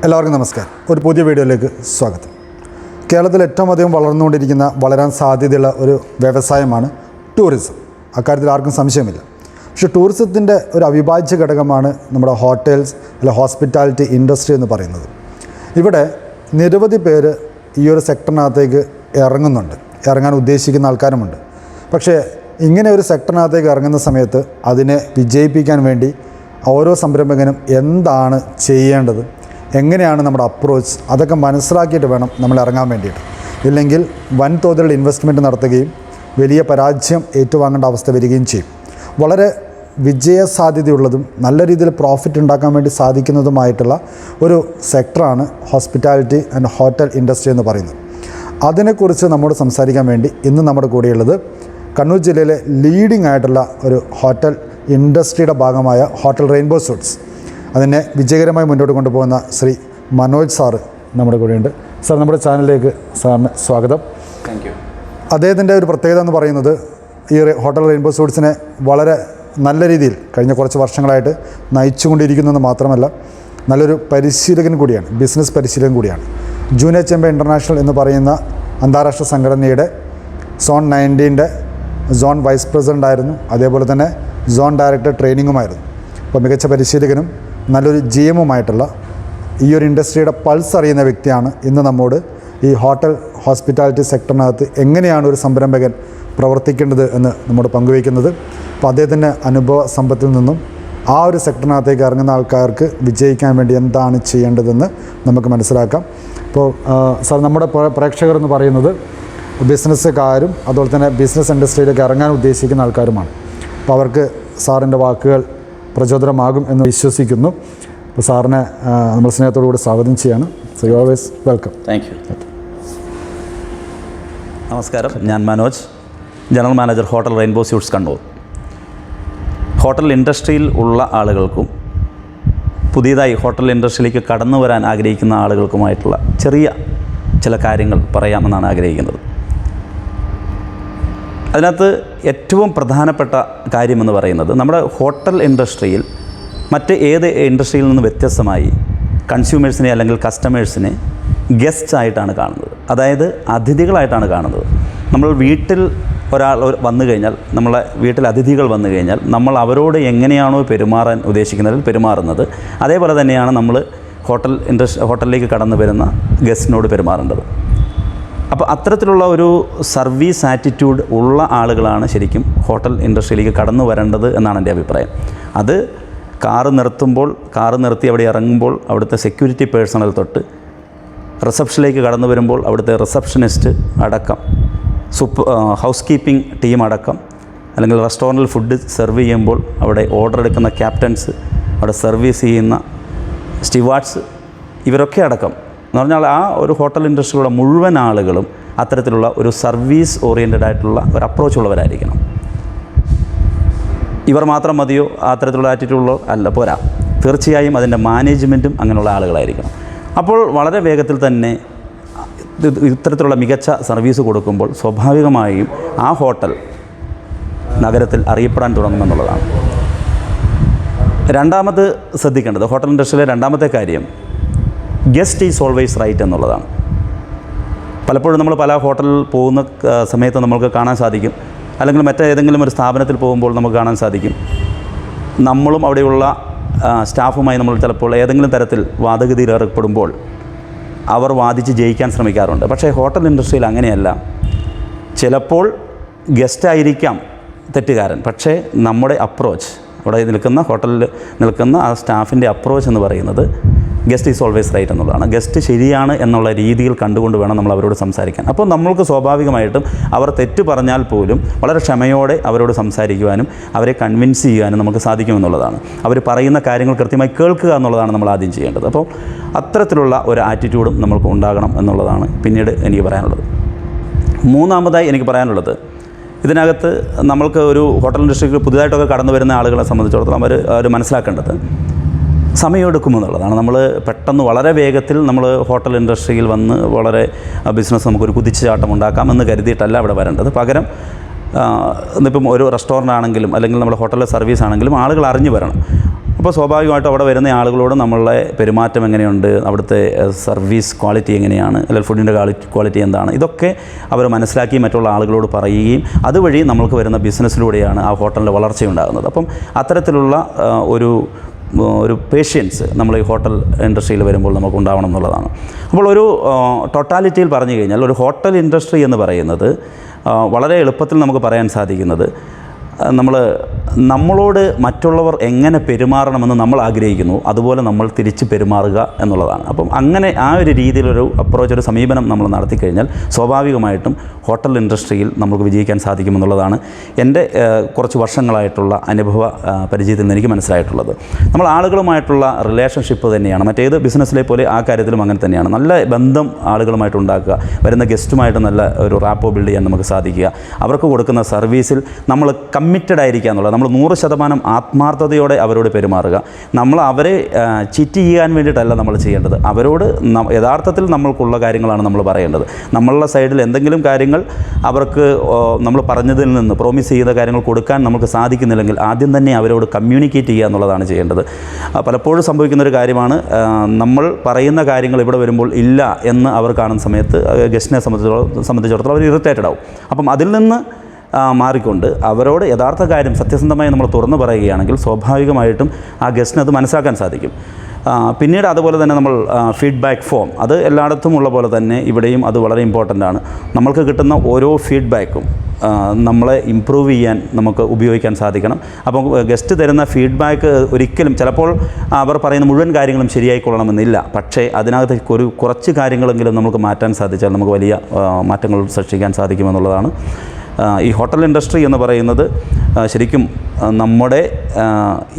എല്ലാവർക്കും നമസ്കാരം. ഒരു പുതിയ വീഡിയോയിലേക്ക് സ്വാഗതം. കേരളത്തിൽ ഏറ്റവും അധികം വളരാൻ സാധ്യതയുള്ള ഒരു വ്യവസായമാണ് ടൂറിസം. അക്കാര്യത്തിൽ ആർക്കും സംശയമില്ല. പക്ഷേ ടൂറിസത്തിൻ്റെ ഒരു അവിഭാജ്യ ഘടകമാണ് നമ്മുടെ ഹോട്ടൽസ് അല്ലെ ഹോസ്പിറ്റാലിറ്റി ഇൻഡസ്ട്രി എന്ന് പറയുന്നത്. ഇവിടെ നിരവധി പേര് ഈ ഒരു സെക്ടറിനകത്തേക്ക് ഇറങ്ങാൻ ഉദ്ദേശിക്കുന്ന ആൾക്കാരുമുണ്ട്. പക്ഷേ ഇങ്ങനെ ഒരു സെക്ടറിനകത്തേക്ക് ഇറങ്ങുന്ന സമയത്ത് അതിനെ വിജയിപ്പിക്കാൻ വേണ്ടി ഓരോ സംരംഭകനും എന്താണ് ചെയ്യേണ്ടത്, എങ്ങനെയാണ് നമ്മുടെ അപ്രോച്ച്, അതൊക്കെ മനസ്സിലാക്കിയിട്ട് വേണം നമ്മൾ ഇറങ്ങാൻ വേണ്ടിയിട്ട്. ഇല്ലെങ്കിൽ വൻതോതിലുള്ള ഇൻവെസ്റ്റ്മെൻറ്റ് നടത്തുകയും വലിയ പരാജയം ഏറ്റുവാങ്ങേണ്ട അവസ്ഥ വരികയും ചെയ്യും. വളരെ വിജയസാധ്യതയുള്ളതും നല്ല രീതിയിൽ പ്രോഫിറ്റ് ഉണ്ടാക്കാൻ വേണ്ടി സാധിക്കുന്നതുമായിട്ടുള്ള ഒരു സെക്ടറാണ് ഹോസ്പിറ്റാലിറ്റി ആൻഡ് ഹോട്ടൽ ഇൻഡസ്ട്രി എന്ന് പറയുന്നത്. അതിനെക്കുറിച്ച് നമ്മോട് സംസാരിക്കാൻ വേണ്ടി ഇന്ന് നമ്മുടെ കൂടെയുള്ളത് കണ്ണൂർ ജില്ലയിലെ ലീഡിംഗ് ആയിട്ടുള്ള ഒരു ഹോട്ടൽ ഇൻഡസ്ട്രിയുടെ ഭാഗമായ ഹോട്ടൽ റെയിൻബോ സൂട്ട്സ്, അതിനെ വിജയകരമായി മുന്നോട്ട് കൊണ്ടുപോകുന്ന ശ്രീ മനോജ് സാറ് നമ്മുടെ കൂടെയുണ്ട്. സാർ, നമ്മുടെ ചാനലിലേക്ക് സാറിന് സ്വാഗതം. Thank you. അദ്ദേഹത്തിൻ്റെ ഒരു പ്രത്യേകത എന്ന് പറയുന്നത് ഈ ഹോട്ടൽ റെയിൻബോ സൂട്ട്സിനെ വളരെ നല്ല രീതിയിൽ കഴിഞ്ഞ കുറച്ച് വർഷങ്ങളായിട്ട് നയിച്ചുകൊണ്ടിരിക്കുന്നതെന്ന് മാത്രമല്ല നല്ലൊരു പരിശീലകൻ കൂടിയാണ്, ബിസിനസ് പരിശീലകൻ കൂടിയാണ്. ജൂനിയർ ചെമ്പ ഇൻ്റർനാഷണൽ എന്ന് പറയുന്ന അന്താരാഷ്ട്ര സംഘടനയുടെ സോൺ 19 സോൺ വൈസ് പ്രസിഡൻ്റ് ആയിരുന്നു. അതേപോലെ തന്നെ സോൺ ഡയറക്ടർ ട്രെയിനിങ്ങുമായിരുന്നു. അപ്പോൾ മികച്ച പരിശീലകനും നല്ലൊരു GM-ഉമായിട്ടുള്ള ഈ ഒരു ഇൻഡസ്ട്രിയുടെ പൾസ് അറിയുന്ന വ്യക്തിയാണ് ഇന്ന് നമ്മോട് ഈ ഹോട്ടൽ ഹോസ്പിറ്റാലിറ്റി സെക്ടറിനകത്ത് എങ്ങനെയാണ് ഒരു സംരംഭകൻ പ്രവർത്തിക്കേണ്ടത് എന്ന് നമ്മോട് പങ്കുവയ്ക്കുന്നത്. അപ്പോൾ അദ്ദേഹത്തിൻ്റെ അനുഭവ സമ്പത്തിൽ നിന്നും ആ ഒരു സെക്ടറിനകത്തേക്ക് ഇറങ്ങുന്ന ആൾക്കാർക്ക് വിജയിക്കാൻ വേണ്ടി എന്താണ് ചെയ്യേണ്ടതെന്ന് നമുക്ക് മനസ്സിലാക്കാം. അപ്പോൾ സാർ, നമ്മുടെ പ്രേക്ഷകർ എന്ന് പറയുന്നത് ബിസിനസ്സുകാരും അതുപോലെ തന്നെ ബിസിനസ് ഇൻഡസ്ട്രിയിലേക്ക് ഇറങ്ങാൻ ഉദ്ദേശിക്കുന്ന ആൾക്കാരുമാണ്. അപ്പോൾ അവർക്ക് സാറിൻ്റെ വാക്കുകൾ പ്രചോദനമാകും എന്ന് വിശ്വസിക്കുന്നു. അപ്പോൾ സാറിനെ നമ്മൾ സ്നേഹത്തോടുകൂടി സ്വാഗതം ചെയ്യാണ്. So you always welcome. Thank you. നമസ്കാരം, ഞാൻ Manoj, general manager hotel Rainbow Suites Kannur. Hotel ഇൻഡസ്ട്രിയിൽ ഉള്ള ആളുകൾക്കും പുതിയതായി ഹോട്ടൽ ഇൻഡസ്ട്രിയിലേക്ക് കടന്നു വരാൻ ആഗ്രഹിക്കുന്ന ആളുകൾക്കുമായിട്ടുള്ള ചെറിയ ചില കാര്യങ്ങൾ പറയാമെന്നാണ് ആഗ്രഹിക്കുന്നത്. അതിനകത്ത് ഏറ്റവും പ്രധാനപ്പെട്ട കാര്യമെന്ന് പറയുന്നത് നമ്മുടെ ഹോട്ടൽ ഇൻഡസ്ട്രിയിൽ മറ്റ് ഏത് ഇൻഡസ്ട്രിയിൽ നിന്ന് വ്യത്യസ്തമായി കൺസ്യൂമേഴ്സിനെ അല്ലെങ്കിൽ കസ്റ്റമേഴ്സിനെ ഗസ്റ്റ് ആയിട്ടാണ് കാണുന്നത്, അതായത് അതിഥികളായിട്ടാണ് കാണുന്നത്. നമ്മൾ വീട്ടിൽ ഒരാൾ വന്നു കഴിഞ്ഞാൽ, നമ്മളെ വീട്ടിൽ അതിഥികൾ വന്നു കഴിഞ്ഞാൽ നമ്മൾ അവരോട് എങ്ങനെയാണോ പെരുമാറാൻ ഉദ്ദേശിക്കുന്നതിൽ പെരുമാറുന്നത്, അതേപോലെ തന്നെയാണ് നമ്മൾ ഹോട്ടലിലേക്ക് കടന്നു വരുന്ന ഗസ്റ്റിനോട് പെരുമാറേണ്ടത്. അപ്പോൾ അത്തരത്തിലുള്ള ഒരു സർവീസ് ആറ്റിറ്റ്യൂഡ് ഉള്ള ആളുകളാണ് ശരിക്കും ഹോട്ടൽ ഇൻഡസ്ട്രിയിലേക്ക് കടന്നു വരേണ്ടത് എന്നാണ് എൻ്റെ അഭിപ്രായം. അത് കാറ് നിർത്തി അവിടെ ഇറങ്ങുമ്പോൾ അവിടുത്തെ സെക്യൂരിറ്റി പേഴ്സണൽ തൊട്ട് റിസപ്ഷനിലേക്ക് കടന്നു വരുമ്പോൾ അവിടുത്തെ റിസപ്ഷനിസ്റ്റ് അടക്കം, ഹൗസ് കീപ്പിംഗ് ടീം അടക്കം, അല്ലെങ്കിൽ റെസ്റ്റോറൻറ്റിൽ ഫുഡ് സെർവ് ചെയ്യുമ്പോൾ അവിടെ ഓർഡർ എടുക്കുന്ന ക്യാപ്റ്റൻസ്, അവിടെ സർവീസ് ചെയ്യുന്ന സ്റ്റിവാർഡ്സ്, ഇവരൊക്കെ അടക്കം എന്ന് പറഞ്ഞാൽ ആ ഒരു ഹോട്ടൽ ഇൻഡസ്ട്രിയിലുള്ള മുഴുവൻ ആളുകളും അത്തരത്തിലുള്ള ഒരു സർവീസ് ഓറിയൻറ്റഡ് ആയിട്ടുള്ള ഒരു അപ്രോച്ച് ഉള്ളവരായിരിക്കണം. ഇവർ മാത്രം മതിയോ അത്തരത്തിലുള്ള ആറ്റിറ്റ്യൂഡുള്ള അല്ല, പോരാ. തീർച്ചയായും അതിൻ്റെ മാനേജ്മെൻറ്റും അങ്ങനെയുള്ള ആളുകളായിരിക്കണം. അപ്പോൾ വളരെ വേഗത്തിൽ തന്നെ ഇത്തരത്തിലുള്ള മികച്ച സർവീസ് കൊടുക്കുമ്പോൾ സ്വാഭാവികമായും ആ ഹോട്ടൽ നഗരത്തിൽ അറിയപ്പെടാൻ തുടങ്ങുമെന്നുള്ളതാണ്. രണ്ടാമത് ശ്രദ്ധിക്കേണ്ടത്, ഹോട്ടൽ ഇൻഡസ്ട്രിയിലെ രണ്ടാമത്തെ കാര്യം ഗസ്റ്റ് ഈസ് ഓൾവേസ് റൈറ്റ് എന്നുള്ളതാണ്. പലപ്പോഴും നമ്മൾ പല ഹോട്ടലിൽ പോകുന്ന സമയത്ത് നമ്മൾക്ക് കാണാൻ സാധിക്കും, അല്ലെങ്കിൽ മറ്റേതെങ്കിലും ഒരു സ്ഥാപനത്തിൽ പോകുമ്പോൾ നമുക്ക് കാണാൻ സാധിക്കും, നമ്മളും അവിടെയുള്ള സ്റ്റാഫുമായി നമ്മൾ ചിലപ്പോൾ ഏതെങ്കിലും തരത്തിൽ വാദഗതിയിൽ ഏർപ്പെടുമ്പോൾ അവർ വാദിച്ച് ജയിക്കാൻ ശ്രമിക്കാറുണ്ട്. പക്ഷേ ഹോട്ടൽ ഇൻഡസ്ട്രിയിൽ അങ്ങനെയല്ല. ചിലപ്പോൾ ഗസ്റ്റായിരിക്കാം തെറ്റുകാരൻ, പക്ഷേ നമ്മുടെ അപ്രോച്ച്, അവിടെ ഹോട്ടലിൽ നിൽക്കുന്ന ആ സ്റ്റാഫിൻ്റെ അപ്രോച്ച് എന്ന് പറയുന്നത് ഗസ്റ്റ് ഈസ് ഓൾവേസ് റൈറ്റ് എന്നുള്ളതാണ്. ഗസ്റ്റ് ശരിയാണ് എന്നുള്ള രീതിയിൽ കണ്ടുകൊണ്ട് വേണം നമ്മൾ അവരോട് സംസാരിക്കാൻ. അപ്പോൾ നമ്മൾക്ക് സ്വാഭാവികമായിട്ടും അവർ തെറ്റ് പറഞ്ഞാൽ പോലും വളരെ ക്ഷമയോടെ അവരോട് സംസാരിക്കുവാനും അവരെ കൺവിൻസ് ചെയ്യാനും നമുക്ക് സാധിക്കുമെന്നുള്ളതാണ്. അവർ പറയുന്ന കാര്യങ്ങൾ കൃത്യമായി കേൾക്കുക എന്നുള്ളതാണ് നമ്മൾ ആദ്യം ചെയ്യേണ്ടത്. അപ്പോൾ അത്തരത്തിലുള്ള ഒരു ആറ്റിറ്റ്യൂഡും നമ്മൾക്ക് ഉണ്ടാകണം എന്നുള്ളതാണ് പിന്നീട് എനിക്ക് പറയാനുള്ളത്. മൂന്നാമതായി എനിക്ക് പറയാനുള്ളത്, ഇതിനകത്ത് നമ്മൾക്ക് ഒരു ഹോട്ടൽ ഇൻഡസ്ട്രിക്ക് പുതുതായിട്ടൊക്കെ കടന്നു വരുന്ന ആളുകളെ സംബന്ധിച്ചിടത്തോളം അവർ മനസ്സിലാക്കേണ്ടത് സമയമെടുക്കുമെന്നുള്ളതാണ്. നമ്മൾ പെട്ടെന്ന് വളരെ വേഗത്തിൽ നമ്മൾ ഹോട്ടൽ ഇൻഡസ്ട്രിയിൽ വന്ന് വളരെ ബിസിനസ് നമുക്കൊരു കുതിച്ചുചാട്ടം ഉണ്ടാക്കാം എന്ന് കരുതിയിട്ടല്ല അവിടെ വരേണ്ടത്. പകരം ഇന്നിപ്പം ഒരു റെസ്റ്റോറൻ്റ് ആണെങ്കിലും അല്ലെങ്കിൽ നമ്മുടെ ഹോട്ടലിലെ സർവീസ് ആണെങ്കിലും ആളുകൾ അറിഞ്ഞു വരണം. അപ്പോൾ അപ്പോൾ സ്വാഭാവികമായിട്ടും അവിടെ വരുന്ന ആളുകളോട് നമ്മളുടെ പെരുമാറ്റം എങ്ങനെയുണ്ട്, അവിടുത്തെ സർവീസ് ക്വാളിറ്റി എങ്ങനെയാണ്, അല്ലെങ്കിൽ ഫുഡിൻ്റെ ക്വാളിറ്റി എന്താണ്, ഇതൊക്കെ അവർ മനസ്സിലാക്കി മറ്റുള്ള ആളുകളോട് പറയുകയും അതുവഴി നമ്മൾക്ക് വരുന്ന ബിസിനസ്സിലൂടെയാണ് ആ ഹോട്ടലിൻ്റെ വളർച്ചയുണ്ടാകുന്നത്. അപ്പം അത്തരത്തിലുള്ള ഒരു പേഷ്യൻസ് നമ്മൾ ഈ ഹോട്ടൽ ഇൻഡസ്ട്രിയിൽ വരുമ്പോൾ നമുക്ക് ഉണ്ടാവണം എന്നുള്ളതാണ്. അപ്പോൾ ഒരു ടോട്ടാലിറ്റിയിൽ പറഞ്ഞു കഴിഞ്ഞാൽ ഒരു ഹോട്ടൽ ഇൻഡസ്ട്രി എന്ന് പറയുന്നത് വളരെ എളുപ്പത്തിൽ നമുക്ക് പറയാൻ സാധിക്കുന്നത്, നമ്മളോട് മറ്റുള്ളവർ എങ്ങനെ പെരുമാറണമെന്ന് നമ്മൾ ആഗ്രഹിക്കുന്നു അതുപോലെ നമ്മൾ തിരിച്ച് പെരുമാറുക എന്നുള്ളതാണ്. അപ്പം അങ്ങനെ ആ ഒരു രീതിയിലൊരു അപ്രോച്ച്, ഒരു സമീപനം നമ്മൾ നടത്തിക്കഴിഞ്ഞാൽ സ്വാഭാവികമായിട്ടും ഹോട്ടൽ ഇൻഡസ്ട്രിയിൽ നമുക്ക് വിജയിക്കാൻ സാധിക്കുമെന്നുള്ളതാണ് എൻ്റെ കുറച്ച് വർഷങ്ങളായിട്ടുള്ള അനുഭവ പരിചയത്തിൽ നിന്ന് എനിക്ക് മനസ്സിലായിട്ടുള്ളത്. നമ്മൾ ആളുകളുമായിട്ടുള്ള റിലേഷൻഷിപ്പ് തന്നെയാണ് മറ്റേത് ബിസിനസ്സിലെ പോലെ ആ കാര്യത്തിലും അങ്ങനെ തന്നെയാണ്. നല്ല ബന്ധം ആളുകളുമായിട്ട് ഉണ്ടാക്കുക, വരുന്ന ഗസ്റ്റുമായിട്ട് നല്ല ഒരു റാപ്പോ ബിൽഡ് ചെയ്യാൻ നമുക്ക് സാധിക്കുക, അവർക്ക് കൊടുക്കുന്ന സർവീസിൽ നമ്മൾ കമ്മിറ്റഡ് ആയിരിക്കുക എന്നുള്ളത്, നമ്മൾ 100% ആത്മാർത്ഥതയോടെ അവരോട് പെരുമാറുക. നമ്മൾ അവരെ ചീറ്റ് ചെയ്യാൻ വേണ്ടിയിട്ടല്ല നമ്മൾ ചെയ്യേണ്ടത്, അവരോട് യഥാർത്ഥത്തിൽ നമ്മൾക്കുള്ള കാര്യങ്ങളാണ് നമ്മൾ പറയേണ്ടത്. നമ്മളുടെ സൈഡിൽ എന്തെങ്കിലും കാര്യങ്ങൾ അവർക്ക് നമ്മൾ പറഞ്ഞതിൽ നിന്ന് പ്രോമിസ് ചെയ്ത കാര്യങ്ങൾ കൊടുക്കാൻ നമുക്ക് സാധിക്കുന്നില്ലെങ്കിൽ ആദ്യം തന്നെ അവരോട് കമ്മ്യൂണിക്കേറ്റ് ചെയ്യുക എന്നുള്ളതാണ് ചെയ്യേണ്ടത്. പലപ്പോഴും സംഭവിക്കുന്നൊരു കാര്യമാണ്, നമ്മൾ പറയുന്ന കാര്യങ്ങൾ ഇവിടെ വരുമ്പോൾ ഇല്ല എന്ന് അവർ കാണുന്ന സമയത്ത് ഗസ്റ്റിനെ സംബന്ധിച്ചിടത്തോളം അവർ ഇറിറ്റേറ്റഡ് ആവും. അപ്പം അതിൽ നിന്ന് മാറിക്കൊണ്ട് അവരോട് യഥാർത്ഥ കാര്യം സത്യസന്ധമായി നമ്മൾ തുറന്നു പറയുകയാണെങ്കിൽ സ്വാഭാവികമായിട്ടും ആ ഗസ്റ്റിന് അത് മനസ്സിലാക്കാൻ സാധിക്കും. പിന്നീട് അതുപോലെ തന്നെ നമ്മൾ ഫീഡ്ബാക്ക് ഫോം, അത് എല്ലായിടത്തും ഉള്ള പോലെ തന്നെ ഇവിടെയും അത് വളരെ ഇമ്പോർട്ടൻ്റ് ആണ്. നമ്മൾക്ക് കിട്ടുന്ന ഓരോ ഫീഡ്ബാക്കും നമ്മളെ ഇമ്പ്രൂവ് ചെയ്യാൻ നമുക്ക് ഉപയോഗിക്കാൻ സാധിക്കണം. അപ്പം ഗസ്റ്റ് തരുന്ന ഫീഡ്ബാക്ക് ഒരിക്കലും ചിലപ്പോൾ അവർ പറയുന്ന മുഴുവൻ കാര്യങ്ങളും ശരിയായിക്കൊള്ളണമെന്നില്ല, പക്ഷേ അതിനകത്ത് കുറച്ച് കാര്യങ്ങളെങ്കിലും നമുക്ക് മാറ്റാൻ സാധിച്ചാൽ നമുക്ക് വലിയ മാറ്റങ്ങൾ സൃഷ്ടിക്കാൻ സാധിക്കുമെന്നുള്ളതാണ്. ഈ ഹോട്ടൽ ഇൻഡസ്ട്രി എന്ന് പറയുന്നത് ശരിക്കും നമ്മുടെ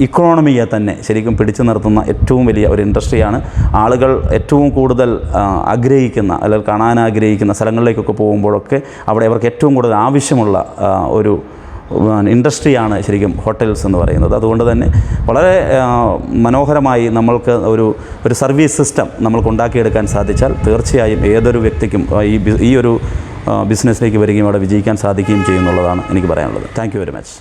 ഇക്കോണമിയെ തന്നെ ശരിക്കും പിടിച്ചു നിർത്തുന്ന ഏറ്റവും വലിയ ഒരു ഇൻഡസ്ട്രിയാണ്. ആളുകൾ ഏറ്റവും കൂടുതൽ ആഗ്രഹിക്കുന്ന അല്ലെങ്കിൽ കാണാൻ ആഗ്രഹിക്കുന്ന സ്ഥലങ്ങളിലേക്കൊക്കെ പോകുമ്പോഴൊക്കെ അവിടെ അവർക്ക് ഏറ്റവും കൂടുതൽ ആവശ്യമുള്ള ഒരു ഇൻഡസ്ട്രിയാണ് ശരിക്കും ഹോട്ടൽസ് എന്ന് പറയുന്നത്. അതുകൊണ്ട് തന്നെ വളരെ മനോഹരമായി നമ്മൾക്ക് ഒരു സർവീസ് സിസ്റ്റം നമ്മൾക്ക് ഉണ്ടാക്കിയെടുക്കാൻ സാധിച്ചാൽ തീർച്ചയായും ഏതൊരു വ്യക്തിക്കും ഈ ഒരു ബിസിനസ്സിലേക്ക് വരികയും അവിടെ വിജയിക്കാൻ സാധിക്കുകയും ചെയ്യുന്നുള്ളതാണ് എനിക്ക് പറയാനുള്ളത്. Thank you very much.